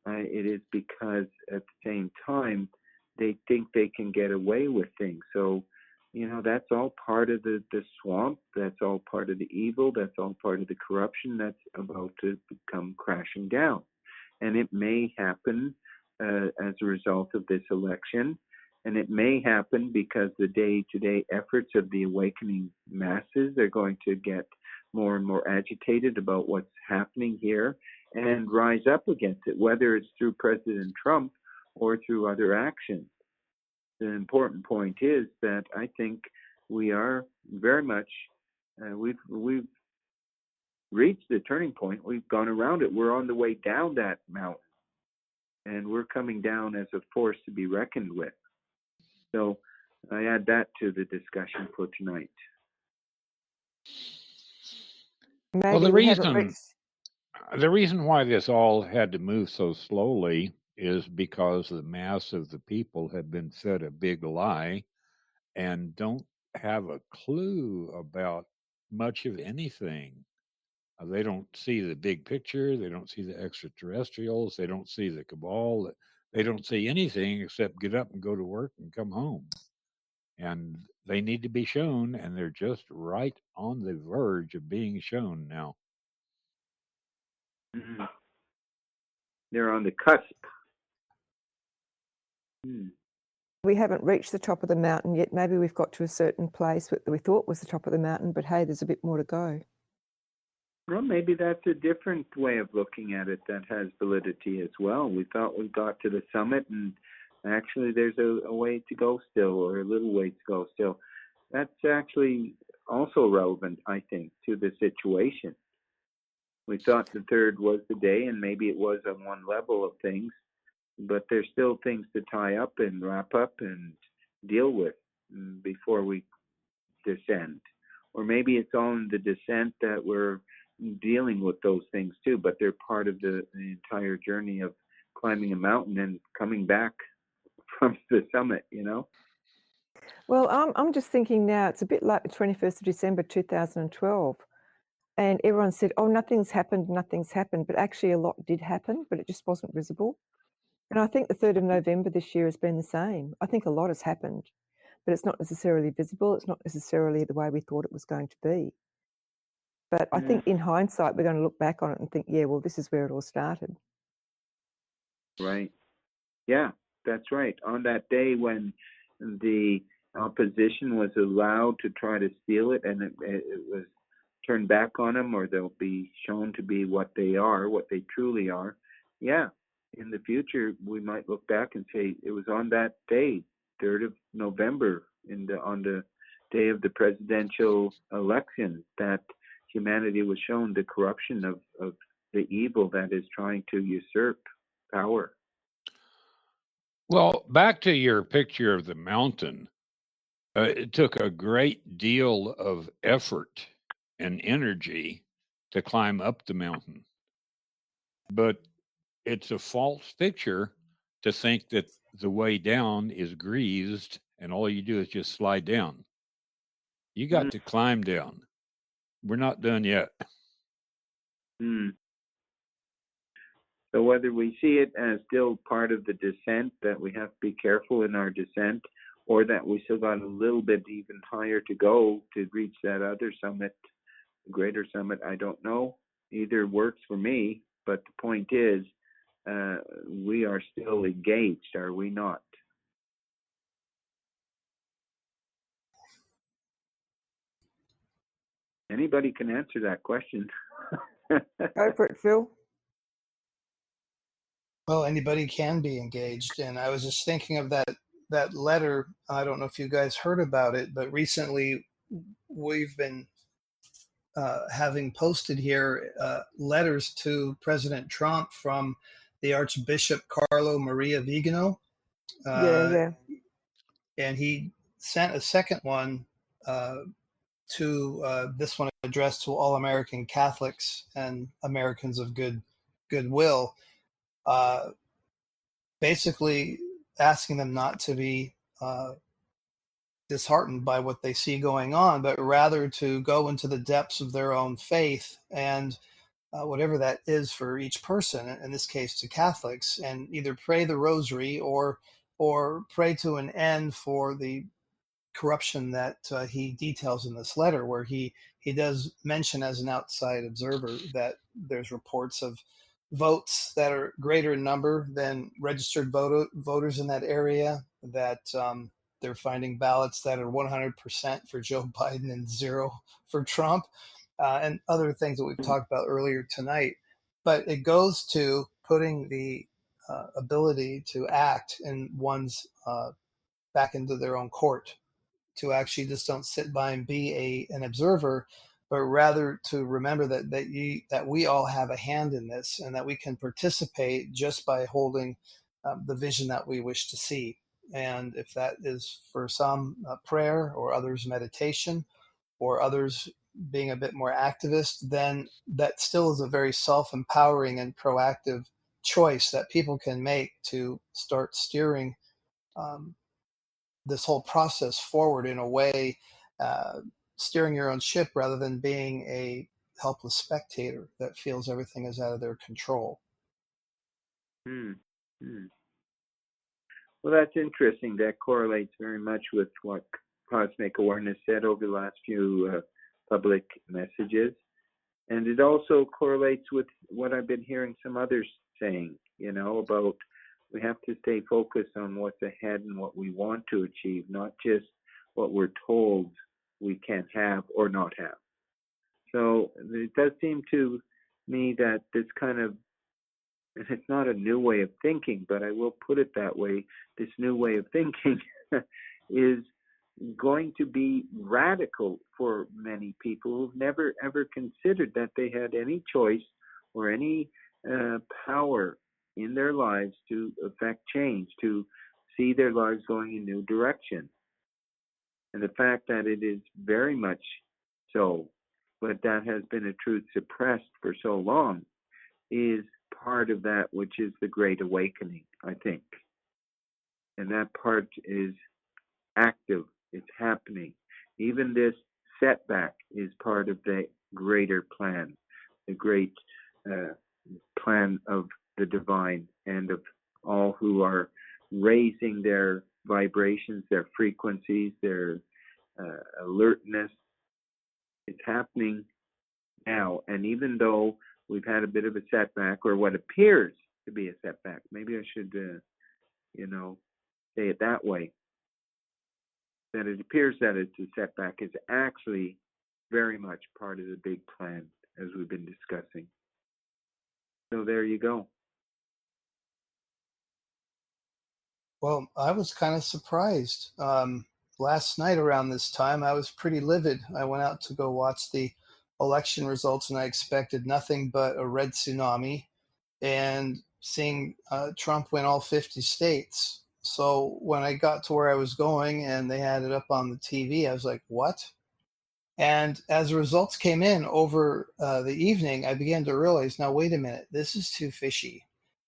It is because at the same time, they think they can get away with things. So, that's all part of the swamp. That's all part of the evil. That's all part of the corruption that's about to come crashing down. And it may happen as a result of this election. And it may happen because the day-to-day efforts of the awakening masses are going to get more and more agitated about what's happening here and rise up against it, whether it's through President Trump or through other actions. The important point is that I think we are very much, we've reached the turning point. We've gone around it. We're on the way down that mountain, and we're coming down as a force to be reckoned with. So I add that to the discussion for tonight. Maybe Well, the we haven't reason why this all had to move so slowly is because the mass of the people have been fed a big lie and don't have a clue about much of anything. They don't see the big picture. They don't see the extraterrestrials. They don't see the cabal. They don't see anything except get up and go to work and come home. And they need to be shown, and they're just right on the verge of being shown now. Mm-hmm. They're on the cusp. We haven't reached the top of the mountain yet. Maybe we've got to a certain place that we thought was the top of the mountain, but hey, there's a bit more to go. Well, maybe that's a different way of looking at it that has validity as well. We thought we got to the summit and Actually, there's a way to go still, or a little way to go still. That's actually also relevant, I think, to the situation. We thought the 3rd was the day, and maybe it was on one level of things, but there's still things to tie up and wrap up and deal with before we descend. Or maybe it's on the descent that we're dealing with those things too, but they're part of the entire journey of climbing a mountain and coming back from the summit, you know? Well, I'm just thinking now, it's a bit like the 21st of December 2012, and everyone said, oh, nothing's happened, but actually a lot did happen, but it just wasn't visible. And I think the 3rd of November this year has been the same. I think a lot has happened, but it's not necessarily visible. It's not necessarily the way we thought it was going to be. But I think in hindsight, we're going to look back on it and think, yeah, well, this is where it all started. Right. Yeah, that's right. On that day when the opposition was allowed to try to steal it, and it was turned back on them, or they'll be shown to be what they are, what they truly are. Yeah, in the future, we might look back and say it was on that day, 3rd of November, on the day of the presidential election, that humanity was shown the corruption of the evil that is trying to usurp power. Well, back to your picture of the mountain. It took a great deal of effort and energy to climb up the mountain. But it's a false picture to think that the way down is greased and all you do is just slide down. You got to climb down. We're not done yet. So whether we see it as still part of the descent, that we have to be careful in our descent, or that we still got a little bit even higher to go to reach that other summit, greater summit, I don't know. Either works for me, but the point is, we are still engaged, are we not? Anybody can answer that question. Go for it, Phil. Well, anybody can be engaged. And I was just thinking of that letter. I don't know if you guys heard about it, but recently we've been having posted here letters to President Trump from the Archbishop Carlo Maria Vigano. Yeah. And he sent a second one to this one addressed to all American Catholics and Americans of goodwill, basically asking them not to be disheartened by what they see going on, but rather to go into the depths of their own faith and whatever that is for each person, in this case to Catholics, and either pray the rosary or pray to an end for the corruption that he details in this letter, where he does mention as an outside observer that there's reports of votes that are greater in number than registered voters in that area, that they're finding ballots that are 100% for Joe Biden and 0 for Trump, and other things that we've talked about earlier tonight. But it goes to putting the ability to act in one's back into their own court, to actually just don't sit by and be an observer, but rather to remember that we all have a hand in this, and that we can participate just by holding the vision that we wish to see. And if that is for some prayer, or others meditation, or others being a bit more activist, then that still is a very self-empowering and proactive choice that people can make to start steering this whole process forward in a way, steering your own ship rather than being a helpless spectator that feels everything is out of their control. Well, that's interesting. That correlates very much with what Cosmic Awareness said over the last few public messages. And it also correlates with what I've been hearing some others saying, about we have to stay focused on what's ahead and what we want to achieve, not just what we're told we can have or not have. So it does seem to me that this kind of and it's not a new way of thinking, but I will put it that way, this new way of thinking is going to be radical for many people who've never ever considered that they had any choice or any power in their lives to affect change, to see their lives going in a new direction. And the fact that it is very much so, but that has been a truth suppressed for so long, is part of that which is the Great Awakening, I think. And that part is active, it's happening. Even this setback is part of the greater plan, the great plan of the divine and of all who are raising their vibrations, their frequencies, their alertness. It's happening now. And even though we've had a bit of a setback, or what appears to be a setback, maybe I should, say it that way, that it appears that it's a setback is actually very much part of the big plan, as we've been discussing. So there you go. Well, I was kind of surprised. Last night around this time, I was pretty livid. I went out to go watch the election results, and I expected nothing but a red tsunami and seeing Trump win all 50 states. So when I got to where I was going and they had it up on the TV, I was like, what? And as the results came in over the evening, I began to realize, now, wait a minute, this is too fishy.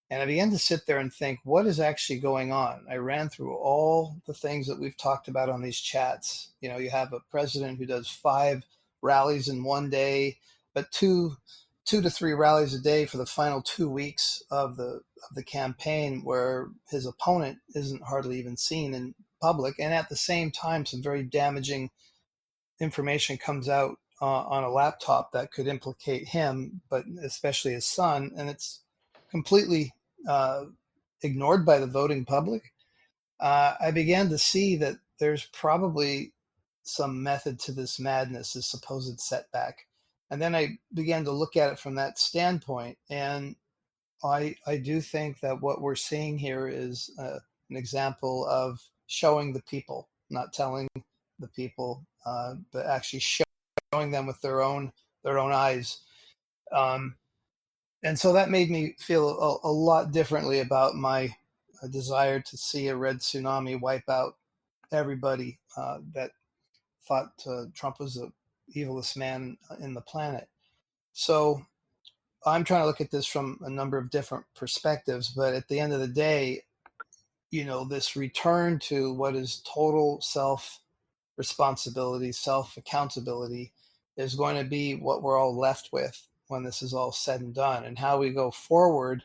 And I began to sit there and think, what is actually going on? I ran through all the things that we've talked about on these chats. You know, you have a president who does 5 rallies in one day, but two to 3 rallies a day for the final 2 weeks of the campaign, where his opponent isn't hardly even seen in public. And at the same time, some very damaging information comes out on a laptop that could implicate him, but especially his son, and it's completely ignored by the voting public. I began to see that there's probably some method to this madness, this supposed setback. And then I began to look at it from that standpoint. And I do think that what we're seeing here is an example of showing the people, not telling the people, but actually showing them with their own eyes. And so that made me feel a lot differently about my desire to see a red tsunami wipe out everybody that thought Trump was the evilest man in the planet. So I'm trying to look at this from a number of different perspectives, but at the end of the day, this return to what is total self responsibility, self accountability, is going to be what we're all left with when this is all said and done. And how we go forward,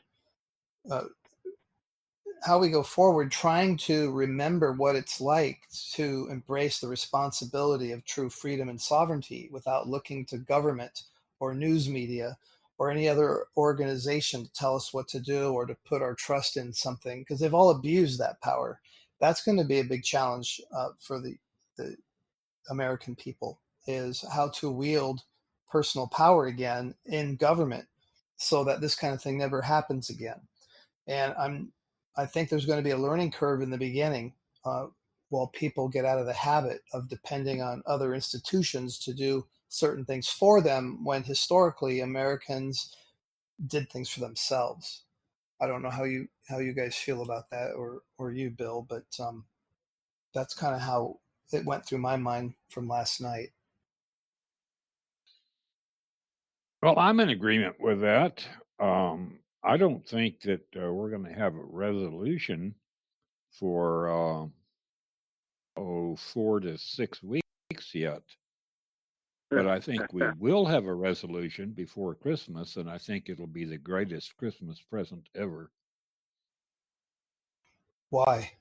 trying to remember what it's like to embrace the responsibility of true freedom and sovereignty without looking to government or news media or any other organization to tell us what to do or to put our trust in something, because they've all abused that power. That's going to be a big challenge for the American people, is how to wield personal power again in government so that this kind of thing never happens again. And I think there's going to be a learning curve in the beginning while people get out of the habit of depending on other institutions to do certain things for them, when historically Americans did things for themselves. I don't know how you guys feel about that, or you, Bill, but that's kind of how it went through my mind from last night. Well, I'm in agreement with that. I don't think that we're going to have a resolution for 4 to 6 weeks yet. But I think we will have a resolution before Christmas, and I think it'll be the greatest Christmas present ever. Why?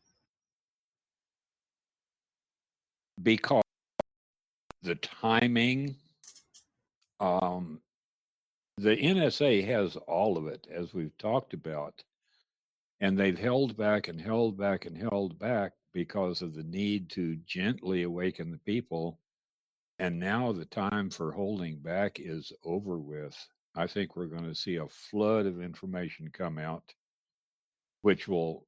Because the timing, the NSA has all of it, as we've talked about, and they've held back and held back and held back because of the need to gently awaken the people. And now the time for holding back is over with. I think we're going to see a flood of information come out, which will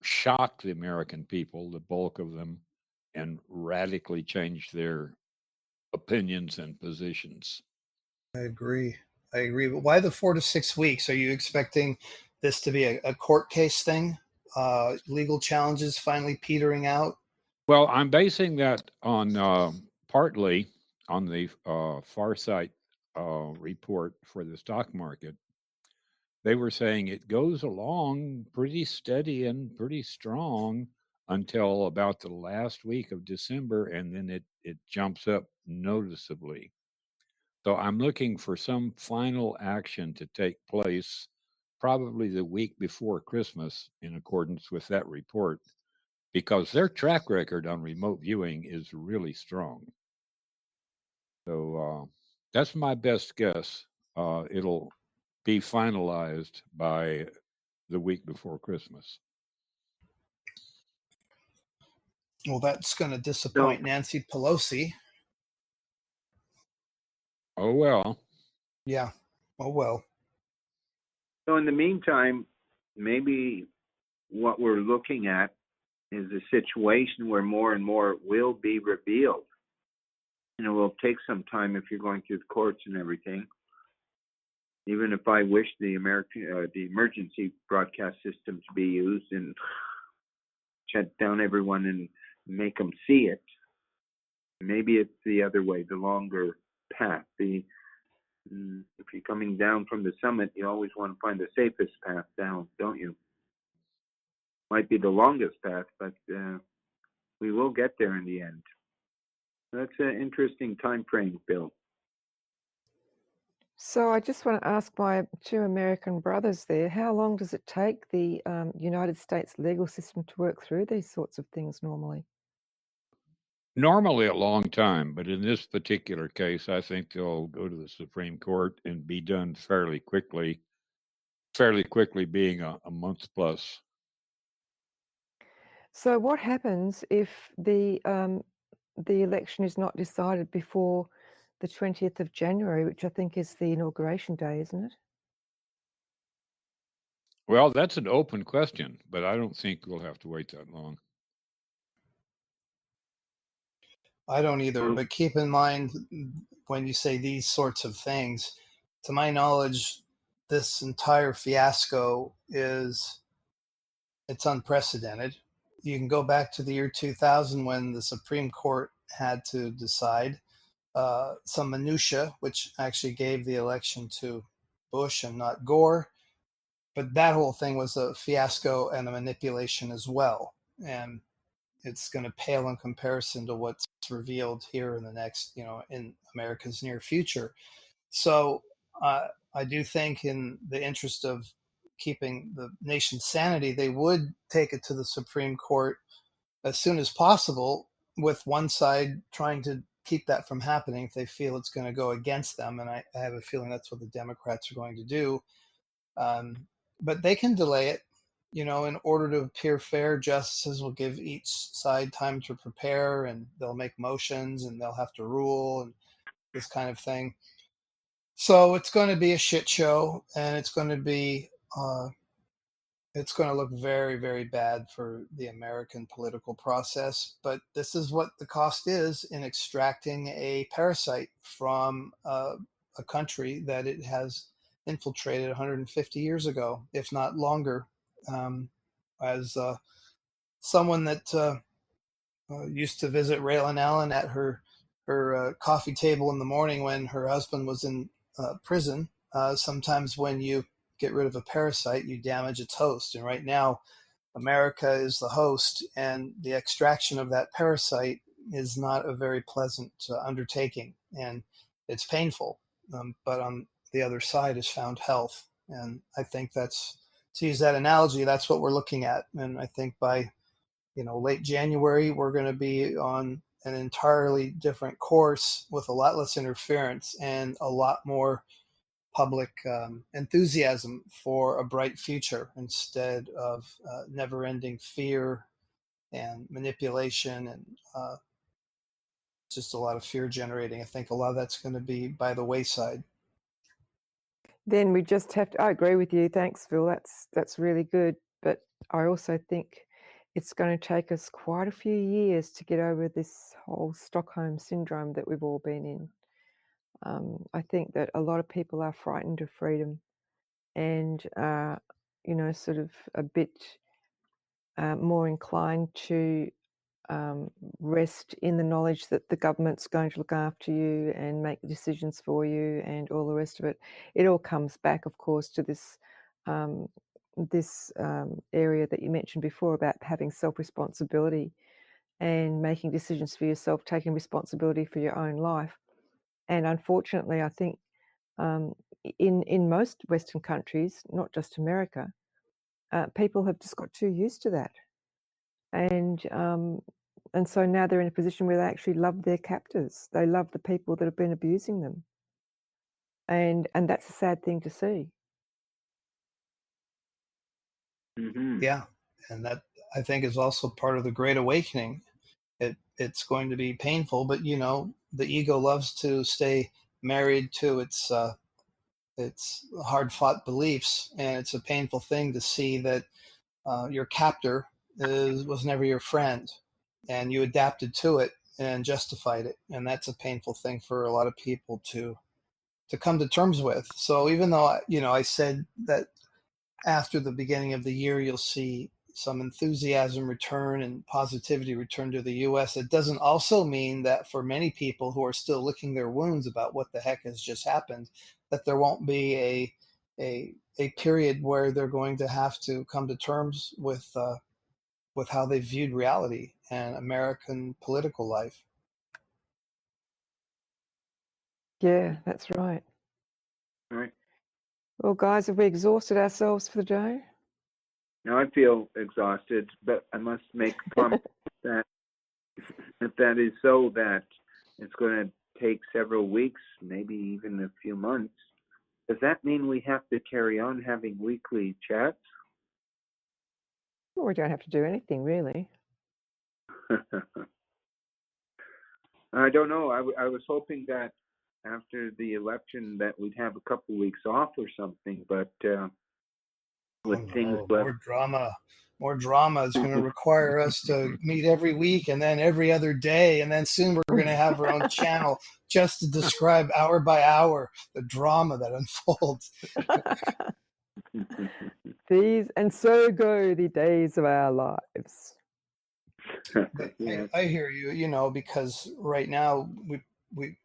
shock the American people, the bulk of them, and radically change their opinions and positions. I agree. But why the 4 to 6 weeks? Are you expecting this to be a court case thing? Legal challenges finally petering out? Well, I'm basing that on partly on the Farsight report for the stock market. They were saying it goes along pretty steady and pretty strong until about the last week of December, and then it jumps up noticeably. So I'm looking for some final action to take place probably the week before Christmas in accordance with that report, because their track record on remote viewing is really strong. So that's my best guess. It'll be finalized by the week before Christmas. Well, that's going to So, disappoint Nancy Pelosi. Oh, well. Yeah. Oh, well. so in the meantime, maybe what we're looking at is a situation where more and more will be revealed. And it will take some time if you're going through the courts and everything. Even if I wish the emergency broadcast system to be used and shut down everyone and make them see it, maybe it's the other way, the longer path. If you're coming down from the summit, you always want to find the safest path down, don't you? Might be the longest path, but we will get there in the end. That's an interesting time frame, Bill. So I just want to ask my two American brothers there, how long does it take the United States legal system to work through these sorts of things normally? Normally a long time, but in this particular case, I think they'll go to the Supreme Court and be done fairly quickly being a month plus. So what happens if the election is not decided before the 20th of January, which I think is the inauguration day, isn't it? Well, that's an open question, but I don't think we'll have to wait that long. I don't either, but keep in mind when you say these sorts of things, to my knowledge, this entire fiasco it's unprecedented. You can go back to the year 2000 when the Supreme Court had to decide some minutia, which actually gave the election to Bush and not Gore. But that whole thing was a fiasco and a manipulation as well. And it's going to pale in comparison to what's revealed here in the next, in America's near future. So I do think, in the interest of keeping the nation's sanity, they would take it to the Supreme Court as soon as possible, with one side trying to keep that from happening if they feel it's going to go against them. And I have a feeling that's what the Democrats are going to do. But they can delay it, in order to appear fair. Justices will give each side time to prepare, and they'll make motions, and they'll have to rule, and this kind of thing. So it's going to be a shit show, and it's going to look very, very bad for the American political process. But this is what the cost is in extracting a parasite from a country that it has infiltrated 150 years ago, if not longer. As someone that used to visit Raylan Allen at her coffee table in the morning when her husband was in prison, sometimes when you get rid of a parasite, you damage its host. And right now, America is the host, and the extraction of that parasite is not a very pleasant undertaking, and it's painful. But on the other side is found health. And I think that's, to use that analogy, that's what we're looking at. And I think by late January, we're going to be on an entirely different course with a lot less interference and a lot more public enthusiasm for a bright future, instead of never-ending fear and manipulation and just a lot of fear generating. I think a lot of that's going to be by the wayside. then we just have to, I agree with you. Thanks, Phil. That's really good. But I also think it's going to take us quite a few years to get over this whole Stockholm syndrome that we've all been in. I think that a lot of people are frightened of freedom and, sort of a bit more inclined to rest in the knowledge that the government's going to look after you and make decisions for you and all the rest of it. It all comes back, of course, to this area that you mentioned before about having self-responsibility and making decisions for yourself, taking responsibility for your own life. And unfortunately, I think in most Western countries, not just America, people have just got too used to that. And so now they're in a position where they actually love their captors. They love the people that have been abusing them. And that's a sad thing to see. Mm-hmm. Yeah, and that I think is also part of the Great Awakening. It's going to be painful, but the ego loves to stay married to its hard-fought beliefs, and it's a painful thing to see that your captor was never your friend, and you adapted to it and justified it, and that's a painful thing for a lot of people to come to terms with. So even though I said that after the beginning of the year you'll see some enthusiasm return and positivity return to the U.S., it doesn't also mean that for many people who are still licking their wounds about what the heck has just happened, that there won't be a period where they're going to have to come to terms with how they viewed reality and American political life. Yeah, that's right. All right. Well, guys, have we exhausted ourselves for the day? Now I feel exhausted, but I must make a promise that if that is so, that it's going to take several weeks, maybe even a few months. Does that mean we have to carry on having weekly chats? Well, we don't have to do anything, really. I don't know. I was hoping that after the election that we'd have a couple weeks off or something, but with things left. More drama is going to require us to meet every week and then every other day, and then soon we're going to have our own channel just to describe hour by hour the drama that unfolds. And so go the days of our lives. Yes. I hear you, because right now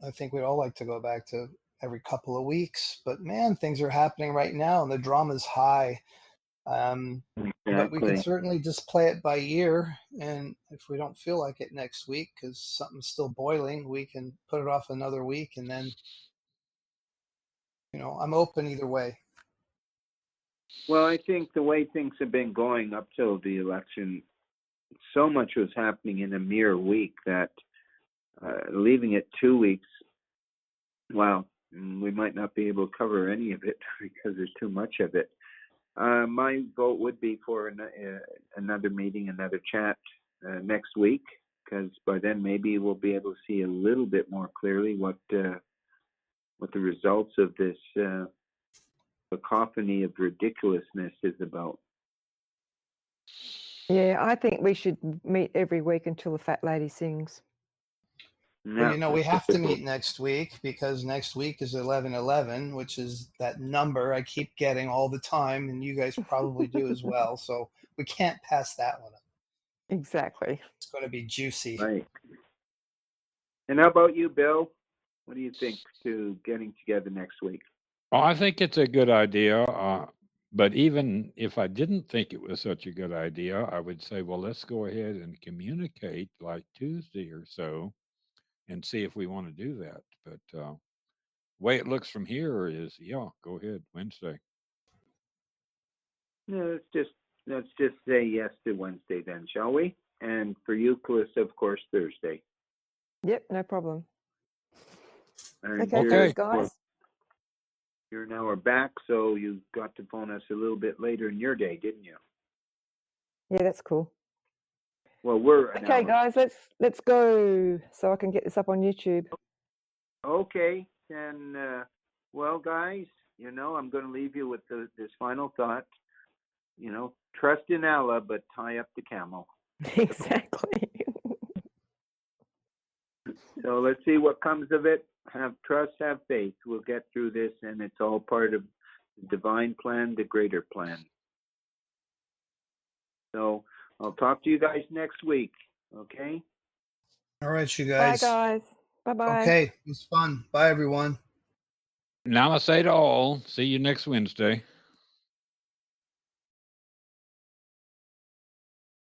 I think we'd all like to go back to every couple of weeks, but man, things are happening right now and the drama's high. But we can certainly just play it by ear, and if we don't feel like it next week because something's still boiling, we can put it off another week, and then I'm open either way. Well, I think the way things have been going up till the election, so much was happening in a mere week that leaving it 2 weeks, well, we might not be able to cover any of it because there's too much of it. My vote would be for another meeting, another chat next week, because by then maybe we'll be able to see a little bit more clearly what the results of this cacophony of ridiculousness is about. Yeah, I think we should meet every week until the fat lady sings. Well, we have to meet next week because next week is 11/11, which is that number I keep getting all the time, and you guys probably do as well. So we can't pass that one up. Exactly. It's going to be juicy. Right. And how about you, Bill? What do you think to getting together next week? Well, I think it's a good idea. But even if I didn't think it was such a good idea, I would say, well, let's go ahead and communicate like Tuesday or so and see if we want to do that. But the way it looks from here is, yeah, go ahead, Wednesday. No, let's just say yes to Wednesday then, shall we? And for you, Callista, of course, Thursday. Yep, no problem. And Okay, thanks, guys. You're an hour back, so you got to phone us a little bit later in your day, didn't you? Yeah, that's cool. Well, we're an okay, hour. Guys. Let's go so I can get this up on YouTube. Okay, then. Well, guys, you know, I'm going to leave you with this final thought. You know, trust in Allah, but tie up the camel. Exactly. So let's see what comes of it. Have trust, have faith. We'll get through this, and it's all part of the divine plan, the greater plan. So I'll talk to you guys next week. Okay? All right, you Bye, guys. guys. Bye-bye. Okay, it was fun. Bye, everyone. Namaste to all. See you next Wednesday.